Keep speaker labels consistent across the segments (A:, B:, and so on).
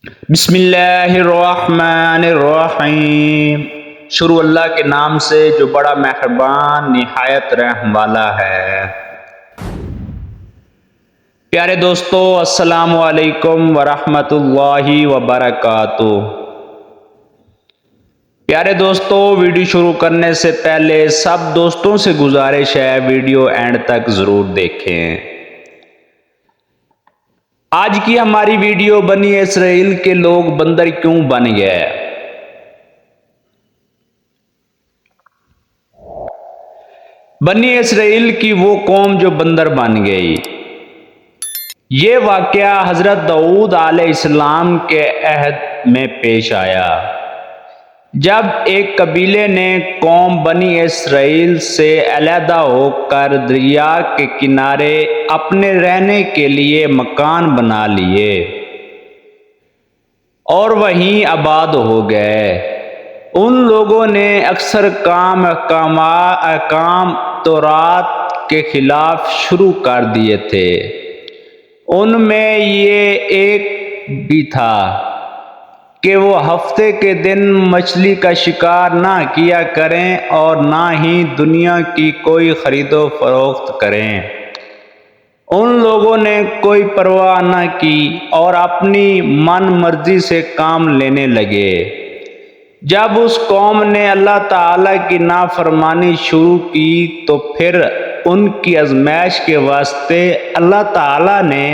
A: بسم اللہ الرحمن الرحیم۔ شروع اللہ کے نام سے جو بڑا مہربان نہایت رحم والا ہے۔ پیارے دوستو، السلام علیکم ورحمۃ اللہ وبرکاتہ۔ پیارے دوستو، ویڈیو شروع کرنے سے پہلے سب دوستوں سے گزارش ہے ویڈیو اینڈ تک ضرور دیکھیں۔ آج کی ہماری ویڈیو بنی اسرائیل کے لوگ بندر کیوں بن گئے۔ بنی اسرائیل کی وہ قوم جو بندر بن گئی۔ یہ واقعہ حضرت داؤد علیہ السلام کے عہد میں پیش آیا، جب ایک قبیلے نے قوم بنی اسرائیل سے علیحدہ ہو کر دریا کے کنارے اپنے رہنے کے لیے مکان بنا لیے اور وہیں آباد ہو گئے۔ ان لوگوں نے اکثر احکام تورات کے خلاف شروع کر دیے تھے۔ ان میں یہ ایک بھی تھا کہ وہ ہفتے کے دن مچھلی کا شکار نہ کیا کریں اور نہ ہی دنیا کی کوئی خرید و فروخت کریں۔ ان لوگوں نے کوئی پرواہ نہ کی اور اپنی من مرضی سے کام لینے لگے۔ جب اس قوم نے اللہ تعالیٰ کی نافرمانی شروع کی تو پھر ان کی آزمائش کے واسطے اللہ تعالیٰ نے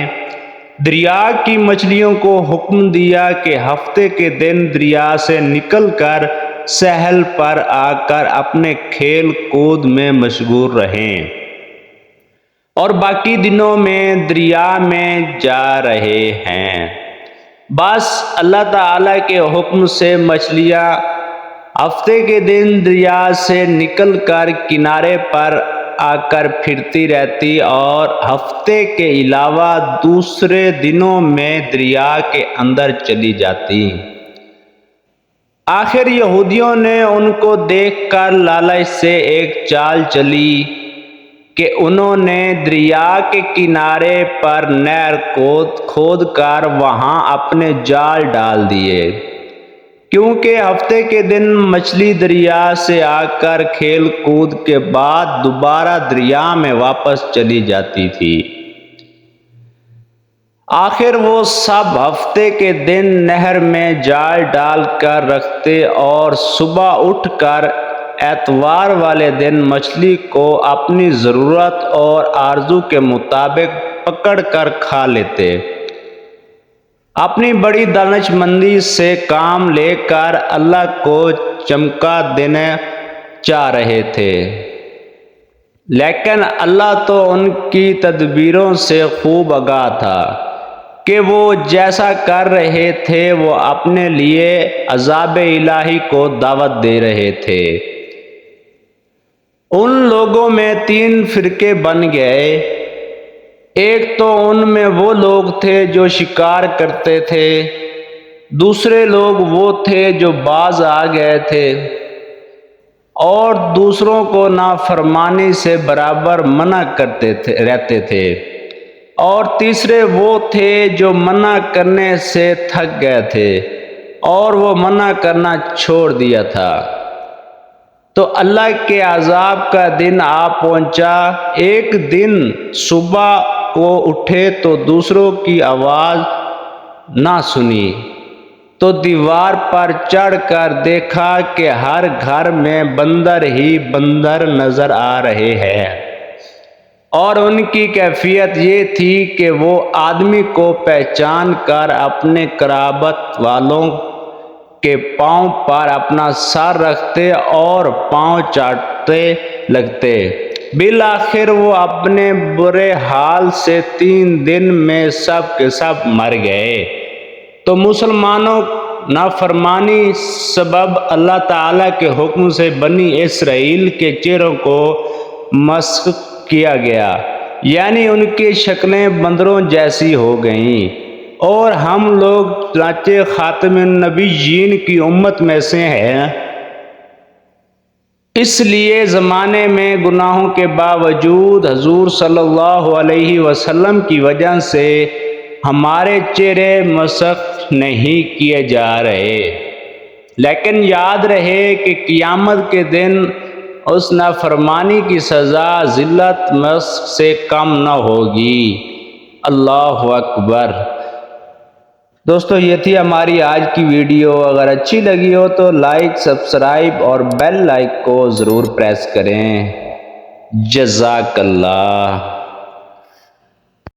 A: دریا کی مچھلیوں کو حکم دیا کہ ہفتے کے دن دریا سے نکل کر ساحل پر آ کر اپنے کھیل کود میں مشغول رہیں اور باقی دنوں میں دریا میں جا رہے ہیں۔ بس اللہ تعالیٰ کے حکم سے مچھلیاں ہفتے کے دن دریا سے نکل کر کنارے پر آ کر پھرتی رہتی اور ہفتے کے علاوہ دوسرے دنوں میں دریا کے اندر چلی جاتی۔ آخر یہودیوں نے ان کو دیکھ کر لالچ سے ایک چال چلی کہ انہوں نے دریا کے کنارے پر نہر کھود کر وہاں اپنے جال ڈال دیے، کیونکہ ہفتے کے دن مچھلی دریا سے آ کر کھیل کود کے بعد دوبارہ دریا میں واپس چلی جاتی تھی۔ آخر وہ سب ہفتے کے دن نہر میں جال ڈال کر رکھتے اور صبح اٹھ کر اتوار والے دن مچھلی کو اپنی ضرورت اور آرزو کے مطابق پکڑ کر کھا لیتے۔ اپنی بڑی دانش مندی سے کام لے کر اللہ کو چمکا دینا چاہ رہے تھے، لیکن اللہ تو ان کی تدبیروں سے خوب آگاہ تھا کہ وہ جیسا کر رہے تھے وہ اپنے لیے عذاب الہی کو دعوت دے رہے تھے۔ ان لوگوں میں 3 فرقے بن گئے۔ ایک تو ان میں وہ لوگ تھے جو شکار کرتے تھے، دوسرے لوگ وہ تھے جو باز آ گئے تھے اور دوسروں کو نافرمانی سے برابر منع کرتے رہتے تھے، اور تیسرے وہ تھے جو منع کرنے سے تھک گئے تھے اور وہ منع کرنا چھوڑ دیا تھا۔ تو اللہ کے عذاب کا دن آ پہنچا۔ ایک دن صبح کو اٹھے تو دوسروں کی آواز نہ سنی، تو دیوار پر چڑھ کر دیکھا کہ ہر گھر میں بندر ہی بندر نظر آ رہے ہیں، اور ان کی کیفیت یہ تھی کہ وہ آدمی کو پہچان کر اپنے قرابت والوں کے پاؤں پر اپنا سر رکھتے اور پاؤں چاٹتے لگتے۔ بالآخر وہ اپنے برے حال سے 3 دن میں سب کے سب مر گئے۔ تو مسلمانوں، نافرمانی سبب اللہ تعالیٰ کے حکم سے بنی اسرائیل کے چہروں کو مسخ کیا گیا، یعنی ان کی شکلیں بندروں جیسی ہو گئیں، اور ہم لوگ چنانچہ خاتم النبیین کی امت میں سے ہیں۔ اس لیے زمانے میں گناہوں کے باوجود حضور صلی اللہ علیہ وسلم کی وجہ سے ہمارے چہرے مسخ نہیں کیے جا رہے، لیکن یاد رہے کہ قیامت کے دن اس نافرمانی کی سزا ذلت مسخ سے کم نہ ہوگی۔ اللہ اکبر۔ دوستو یہ تھی ہماری آج کی ویڈیو، اگر اچھی لگی ہو تو لائک، سبسکرائب اور بیل آئیکن کو ضرور پریس کریں۔ جزاک اللہ۔